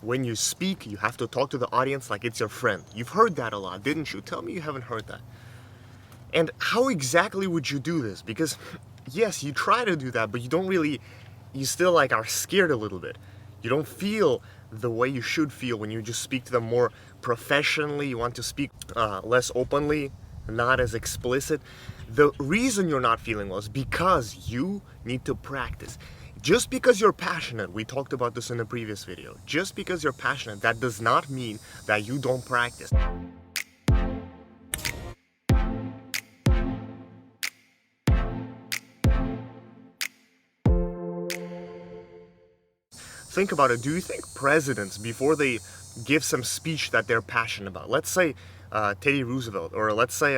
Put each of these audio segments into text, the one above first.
When you speak, you have to talk to the audience like it's your friend. You've heard that a lot, didn't you? Tell me you haven't heard that. And how exactly would you do this? Because, yes, you try to do that, but you still like are scared a little bit. You don't feel the way you should feel when you just speak to them more professionally. You want to speak less openly, not as explicit. The reason you're not feeling well is because you need to practice. Just because you're passionate, we talked about this in a previous video, just because you're passionate, that does not mean that you don't practice. Think about it. Do you think presidents, before they give some speech that they're passionate about, let's say Teddy Roosevelt, or let's say,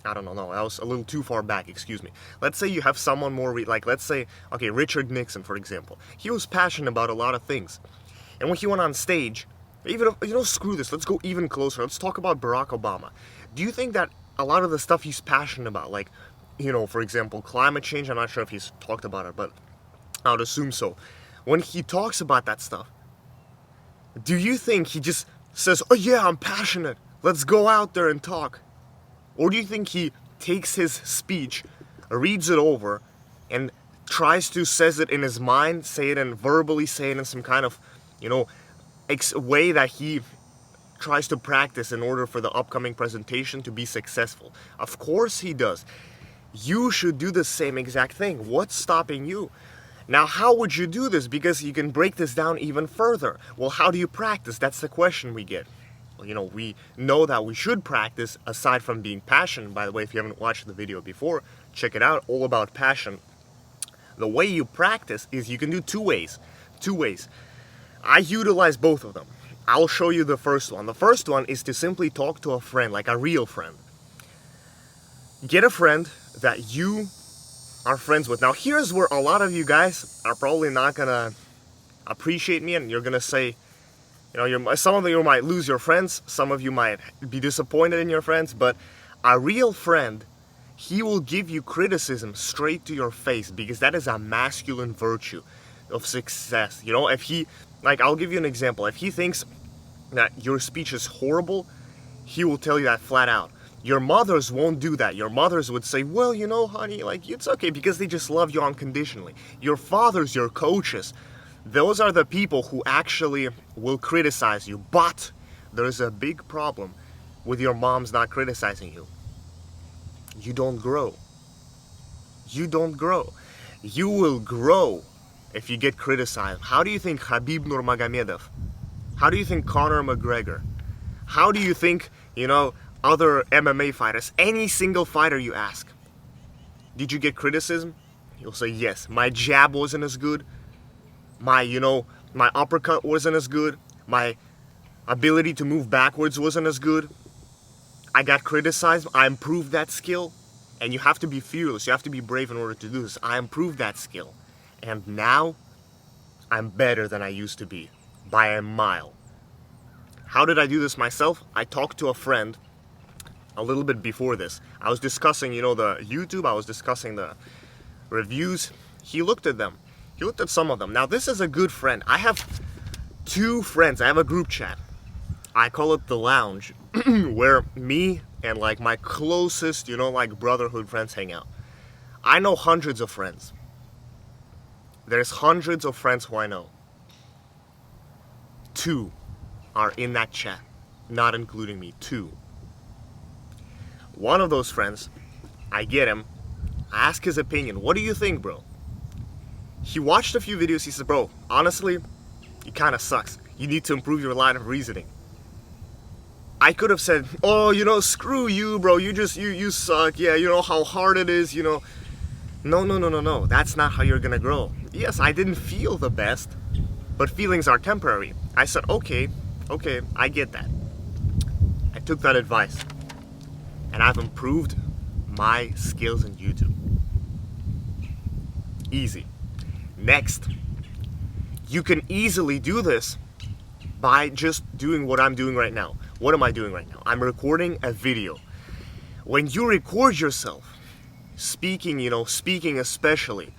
I don't know, no, that was a little too far back, excuse me. Let's say you have someone more, like let's say, okay, Richard Nixon, for example. He was passionate about a lot of things. And when he went on stage, even, screw this, let's go even closer. Let's talk about Barack Obama. Do you think that a lot of the stuff he's passionate about, like, for example, climate change, I'm not sure if he's talked about it, but I would assume so. When he talks about that stuff, do you think he just says, oh yeah, I'm passionate, let's go out there and talk? Or do you think he takes his speech, reads it over, and tries to says it in his mind, say it and verbally say it in some kind of, way that he tries to practice in order for the upcoming presentation to be successful? Of course he does. You should do the same exact thing. What's stopping you? Now, how would you do this? Because you can break this down even further. Well, how do you practice? That's the question we get. Well, we know that we should practice aside from being passionate. By the way, if you haven't watched the video before, check it out, all about passion. The way you practice is you can do two ways. I utilize both of them. I'll show you the first one. The first one is to simply talk to a friend, like a real friend. Get a friend that you are friends with. Now, here's where a lot of you guys are probably not gonna appreciate me, and you're gonna say, some of you might lose your friends, some of you might be disappointed in your friends, but a real friend, he will give you criticism straight to your face, because that is a masculine virtue of success. If he, I'll give you an example. If he thinks that your speech is horrible, he will tell you that flat out. Your mothers won't do that. Your mothers would say, well, honey, it's okay, because they just love you unconditionally. Your fathers, your coaches, those are the people who actually will criticize you. But there's a big problem with your moms not criticizing you. You don't grow. You don't grow. You will grow if you get criticized. How do you think Khabib Nurmagomedov? How do you think Conor McGregor? How do you think, other MMA fighters, any single fighter you ask, did you get criticism? You'll say, yes, my jab wasn't as good. My uppercut wasn't as good. My ability to move backwards wasn't as good. I got criticized. I improved that skill. And you have to be fearless. You have to be brave in order to do this. I improved that skill. And now, I'm better than I used to be. By a mile. How did I do this myself? I talked to a friend a little bit before this. I was discussing, the YouTube. I was discussing the reviews. He looked at them. He looked at some of them. Now, this is a good friend. I have two friends. I have a group chat. I call it the lounge, where me and my closest, brotherhood friends hang out. I know hundreds of friends. There's hundreds of friends who I know. Two are in that chat, not including me. Two. One of those friends, I get him, I ask his opinion. What do you think, bro? He watched a few videos. He said, bro, honestly, it kind of sucks. You need to improve your line of reasoning. I could have said, oh, screw you, bro. You suck. Yeah, you know how hard it is, No. That's not how you're gonna grow. Yes, I didn't feel the best, but feelings are temporary. I said, okay, I get that. I took that advice, and I've improved my skills in YouTube. Easy. Next, you can easily do this by just doing what I'm doing right now. What am I doing right now? I'm recording a video. When you record yourself speaking, speaking especially,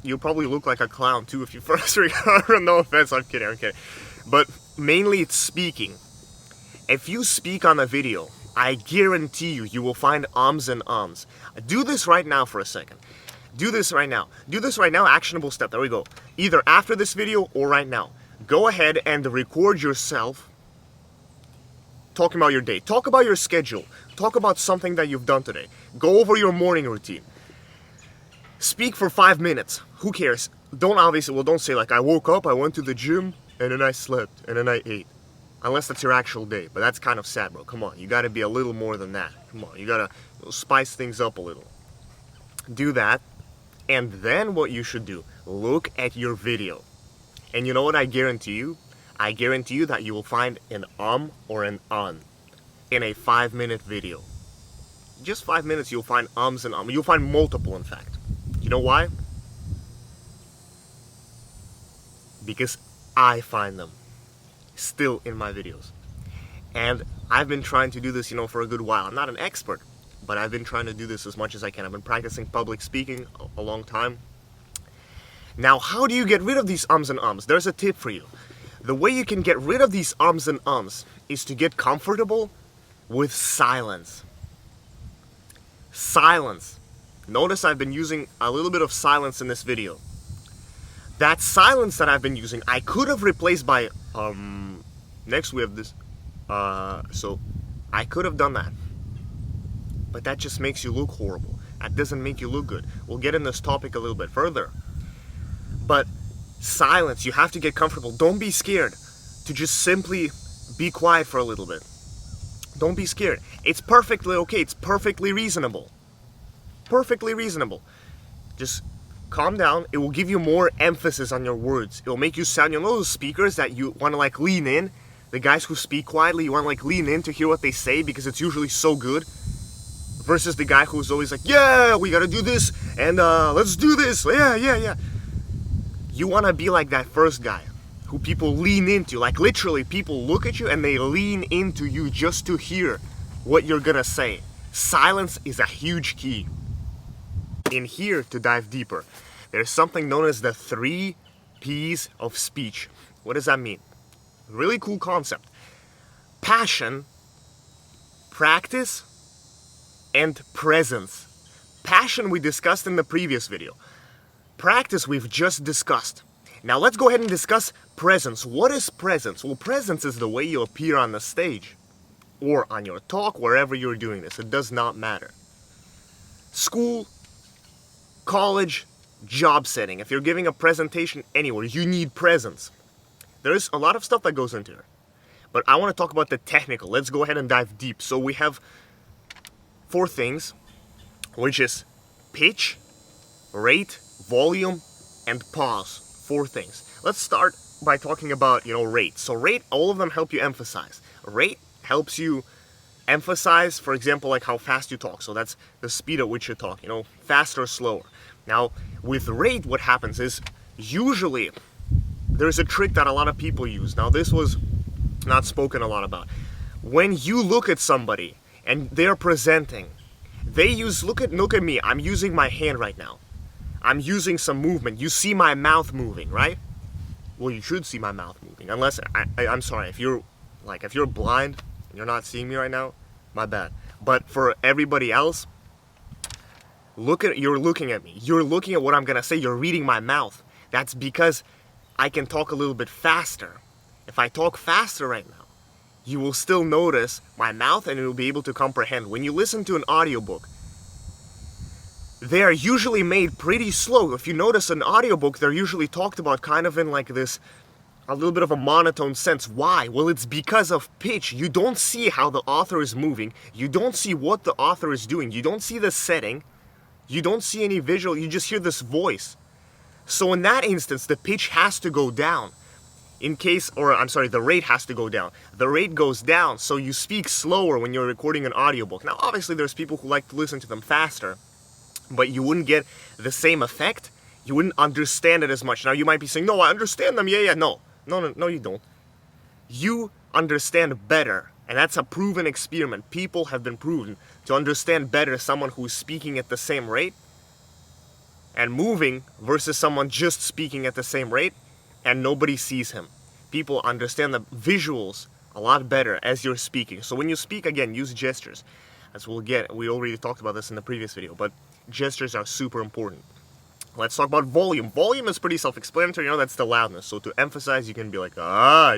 you probably look like a clown too if you first record. No offense, I'm kidding. but mainly it's speaking. If you speak on a video, I guarantee you will find ums and ums. Do this right now for a second. Do this right now. Do this right now, actionable step. There we go. Either after this video or right now. Go ahead and record yourself talking about your day. Talk about your schedule. Talk about something that you've done today. Go over your morning routine. Speak for 5 minutes. Who cares? Don't say like, I woke up, I went to the gym, and then I slept, and then I ate. Unless that's your actual day, but that's kind of sad, bro. Come on, you gotta be a little more than that. Come on, you gotta spice things up a little. Do that, and then what you should do, look at your video. And you know what I guarantee you? I guarantee you that you will find an or an un in a 5-minute video. Just 5 minutes, you'll find ums and You'll find multiple, in fact. You know why? Because I find them still in my videos. And I've been trying to do this, for a good while. I'm not an expert, but I've been trying to do this as much as I can. I've been practicing public speaking a long time. Now, how do you get rid of these ums and ums? There's a tip for you. The way you can get rid of these ums and ums is to get comfortable with silence. Silence. Notice I've been using a little bit of silence in this video. That silence that I've been using, I could have replaced by, next we have this, so I could have done that. But that just makes you look horrible. That doesn't make you look good. We'll get in this topic a little bit further. But silence, you have to get comfortable. Don't be scared to just simply be quiet for a little bit. Don't be scared. It's perfectly okay. It's perfectly reasonable. Perfectly reasonable. Just calm down. It will give you more emphasis on your words. It will make you sound, those speakers that you want to lean in, the guys who speak quietly, you want to lean in to hear what they say because it's usually so good, versus the guy who's always like, yeah, we gotta do this, and let's do this, yeah. You want to be like that first guy who people lean into. Literally, people look at you and they lean into you just to hear what you're gonna say. Silence is a huge key. In here, to dive deeper, there's something known as the 3 P's of speech. What does that mean? Really cool concept. Passion, practice, and presence. Passion we discussed in the previous video. Practice we've just discussed. Now let's go ahead and discuss presence. What is presence? Well, presence is the way you appear on the stage or on your talk, wherever you're doing this. It does not matter. School, college, job setting. If you're giving a presentation anywhere, you need presence. There's a lot of stuff that goes into it. But I want to talk about the technical. Let's go ahead and dive deep. So we have 4 things, which is pitch, rate, volume, and pause. 4 things. Let's start by talking about, rate. So rate, all of them help you emphasize. Rate helps you emphasize, for example, how fast you talk. So that's the speed at which you talk, faster or slower. Now, with rate, what happens is, usually, there's a trick that a lot of people use. Now, this was not spoken a lot about. When you look at somebody, and they're presenting, they use, look at me, I'm using my hand right now. I'm using some movement. You see my mouth moving, right? Well, you should see my mouth moving, unless, I'm sorry, if you're blind, and you're not seeing me right now, my bad. But for everybody else, you're looking at me. You're looking at what I'm gonna say. You're reading my mouth. That's because I can talk a little bit faster. If I talk faster right now, you will still notice my mouth and you'll be able to comprehend. When you listen to an audiobook, they are usually made pretty slow. If you notice an audiobook, they're usually talked about kind of in this, a little bit of a monotone sense. Why? Well, it's because of pitch. You don't see how the author is moving. You don't see what the author is doing. You don't see the setting. You don't see any visual. You just hear this voice. So in that instance, the pitch has to go down. The rate has to go down. The rate goes down, so you speak slower when you're recording an audiobook. Now, obviously, there's people who like to listen to them faster, but you wouldn't get the same effect. You wouldn't understand it as much. Now, you might be saying, no, I understand them. Yeah, no, you don't. You understand better, and that's a proven experiment. People have been proven to understand better someone who's speaking at the same rate and moving versus someone just speaking at the same rate and nobody sees him. people understand the visuals a lot better as you're speaking. So when you speak, again, use gestures. As we'll get, we already talked about this in the previous video, but gestures are super important. Let's talk about volume. Volume is pretty self-explanatory, that's the loudness. So to emphasize, you can be like, yeah,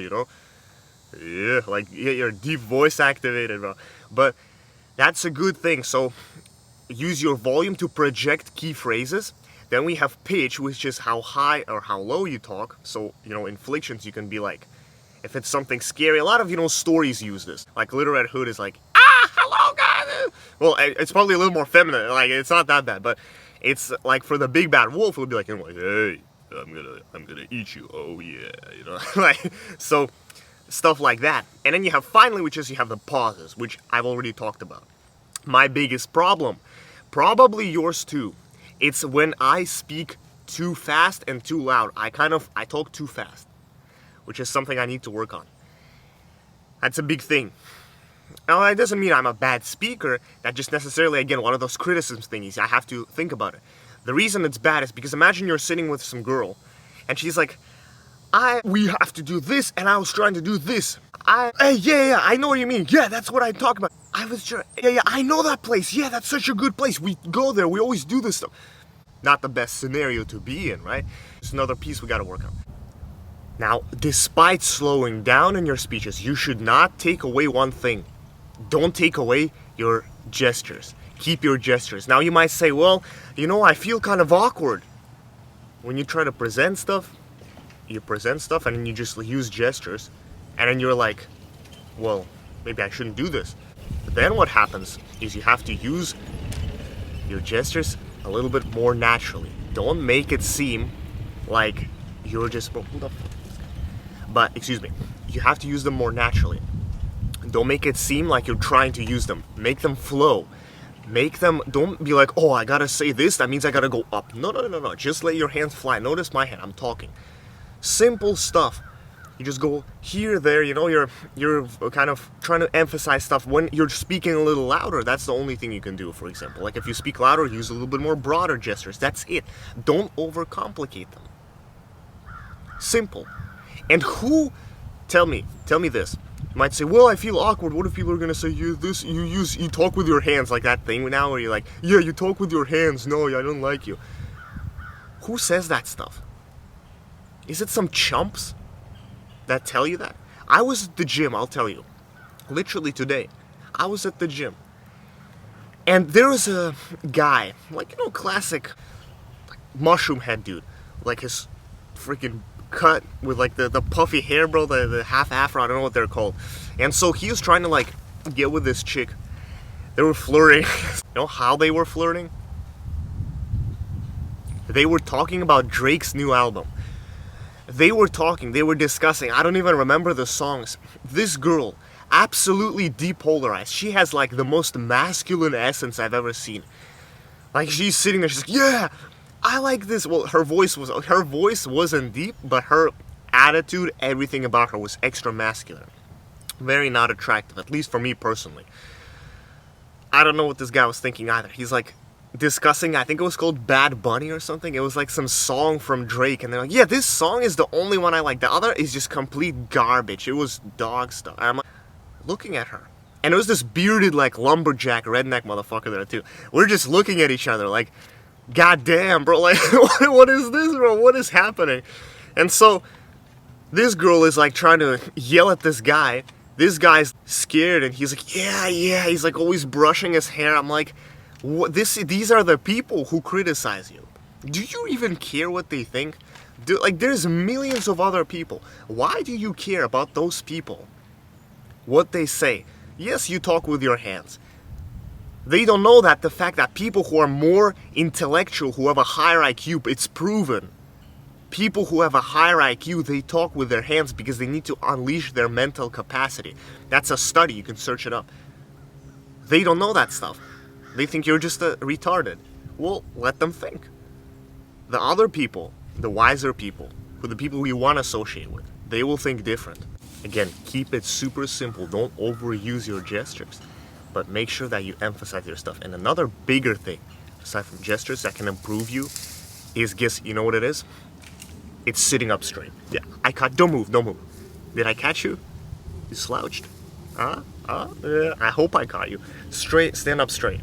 like get your deep voice activated, bro. But that's a good thing. So use your volume to project key phrases. Then we have pitch, which is how high or how low you talk. So, inflections, you can be like, if it's something scary, a lot of, stories use this. Like Little Red Hood is like, hello guys. Well, it's probably a little more feminine. Like, it's not that bad, but it's like for the big bad wolf, it would be like, hey, I'm gonna eat you. Oh yeah, like, so stuff like that. And then you have finally, which is you have the pauses, which I've already talked about. My biggest problem, probably yours too, it's when I speak too fast and too loud. I talk too fast, which is something I need to work on. That's a big thing. Now, that doesn't mean I'm a bad speaker. That just necessarily, again, one of those criticisms thingies. I have to think about it. The reason it's bad is because imagine you're sitting with some girl, and she's like, we have to do this, and I was trying to do this. Yeah, I know what you mean. Yeah, that's what I talk about. Yeah, I know that place. Yeah, that's such a good place. We go there. We always do this stuff. Not the best scenario to be in, right? It's another piece we got to work on. Now, despite slowing down in your speeches, you should not take away one thing. Don't take away your gestures. Keep your gestures. Now, you might say, well, I feel kind of awkward. When you try to present stuff, you present stuff and then you just use gestures. And then you're like, well, maybe I shouldn't do this. But then what happens is you have to use your gestures a little bit more naturally. Don't make it seem like you're just... But, excuse me, you have to use them more naturally. Don't make it seem like you're trying to use them. Make them flow. Don't be like, oh, I gotta say this, that means I gotta go up. No. Just let your hands fly. Notice my hand, I'm talking. Simple stuff. You just go here, there, you're kind of trying to emphasize stuff. When you're speaking a little louder, that's the only thing you can do, for example. Like if you speak louder, use a little bit more broader gestures. That's it. Don't overcomplicate them. Simple. And tell me this. You might say, well, I feel awkward. What if people are gonna say you talk with your hands, like that thing now where you're like, yeah, you talk with your hands. No, I don't like you. Who says that stuff? Is it some chumps that tell you that? I was at the gym, I'll tell you. Literally today, I was at the gym. And there was a guy, like, classic mushroom head dude. Like his freaking cut with like the puffy hair, bro, the half afro, I don't know what they're called. And so he was trying to like get with this chick. They were flirting. You know how they were flirting? They were talking about Drake's new album. They were discussing, I don't even remember the songs. This girl, absolutely depolarized. She has like the most masculine essence I've ever seen. Like she's sitting there, she's like, yeah, I like this. Well, her voice wasn't deep, but her attitude, everything about her was extra masculine. Very not attractive, at least for me personally. I don't know what this guy was thinking either. He's like discussing, I think it was called Bad Bunny or something. It was like some song from Drake, and they're like, yeah, this song is the only one I like. The other is just complete garbage. It was dog stuff. And I'm like, looking at her. And it was this bearded, like, lumberjack, redneck motherfucker there, too. We're just looking at each other like, God damn, bro, like, what is this, bro? What is happening? And so, this girl is, like, trying to yell at this guy. This guy's scared, and he's like, yeah, he's, like, always brushing his hair. I'm like, these are the people who criticize you. Do you even care what they think? There's millions of other people. Why do you care about those people? What they say? Yes, you talk with your hands. They don't know that the fact that people who are more intellectual, who have a higher IQ, it's proven. People who have a higher IQ, they talk with their hands because they need to unleash their mental capacity. That's a study, you can search it up. They don't know that stuff. They think you're just retarded. Well, let them think. The other people, the wiser people, who the people we want to associate with, they will think different. Again, keep it super simple. Don't overuse your gestures. But make sure that you emphasize your stuff. And another bigger thing, aside from gestures, that can improve you, is, guess, you know what it is? It's sitting up straight. Yeah, don't move. Did I catch you? You slouched. I hope I caught you. Straight, stand up straight.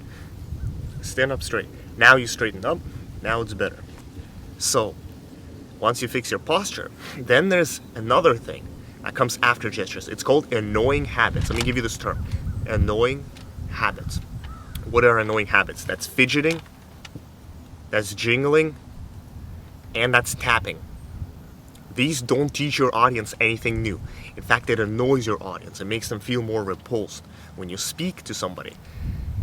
Stand up straight. Now you straighten up. Now it's better. So, once you fix your posture, then there's another thing that comes after gestures. It's called annoying habits. Let me give you this term. Annoying habits. What are annoying habits? That's fidgeting, that's jingling, and that's tapping. These don't teach your audience anything new. In fact, it annoys your audience. It makes them feel more repulsed. When you speak to somebody,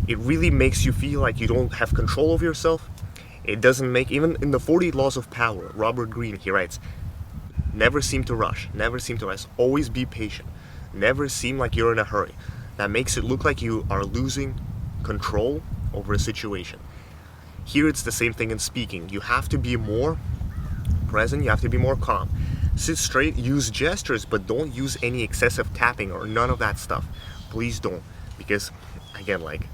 it really makes you feel like you don't have control of yourself. It doesn't make, even in the 40 Laws of Power, Robert Greene, he writes, never seem to rush, never seem to rush, always be patient, never seem like you're in a hurry. That makes it look like you are losing control over a situation. Here it's the same thing in speaking. You have to be more present, you have to be more calm. Sit straight, use gestures, but don't use any excessive tapping or none of that stuff. Please don't, because again, like,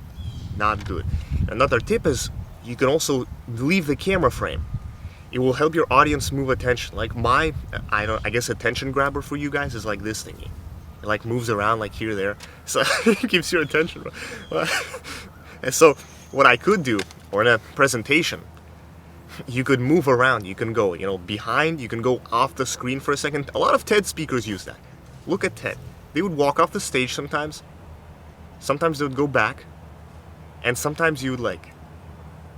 not good. Another tip is you can also leave the camera frame. It will help your audience move attention. Like I guess attention grabber for you guys is like this thingy. It like moves around like here, there. So it keeps your attention. And so what I could do, or in a presentation, you could move around. You can go, behind. You can go off the screen for a second. A lot of TED speakers use that. Look at TED. They would walk off the stage sometimes. Sometimes they would go back. And sometimes you would like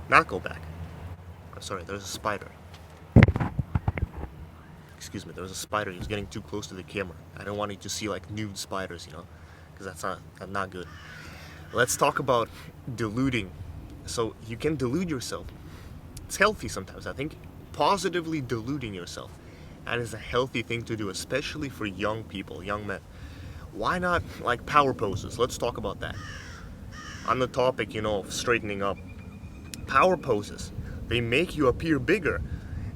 not go back. I'm sorry, there's a spider. Excuse me, there was a spider. He was getting too close to the camera. I don't want you to see like nude spiders, because that's not good. Let's talk about diluting. So you can delude yourself. It's healthy sometimes. I think positively diluting yourself, that is a healthy thing to do, especially for young people, young men. Why not like power poses? Let's talk about that. On the topic, of straightening up. Power poses, they make you appear bigger.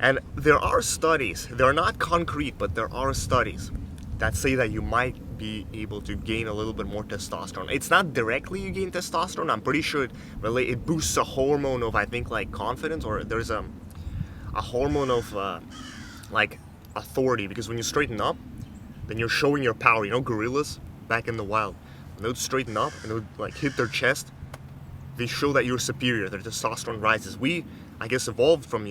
And there are studies, they're not concrete, but there are studies that say that you might be able to gain a little bit more testosterone. It's not directly you gain testosterone. I'm pretty sure it boosts a hormone of, I think, like confidence, or there's a hormone of like authority, because when you straighten up, then you're showing your power. Gorillas back in the wild, when they would straighten up and they would like hit their chest, they show that you're superior, their testosterone rises. We, I guess, evolved from,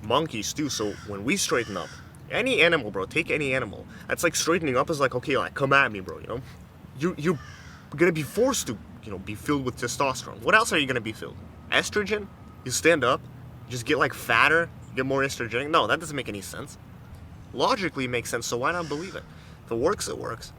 monkeys too, so when we straighten up, any animal, bro, take any animal, that's like straightening up is like, okay, like, come at me, bro, you're gonna be forced to, be filled with testosterone. What else are you gonna be filled? Estrogen? You stand up, just get like fatter, get more estrogen? No, that doesn't make any sense. Logically it makes sense, so why not believe it? If it works, it works.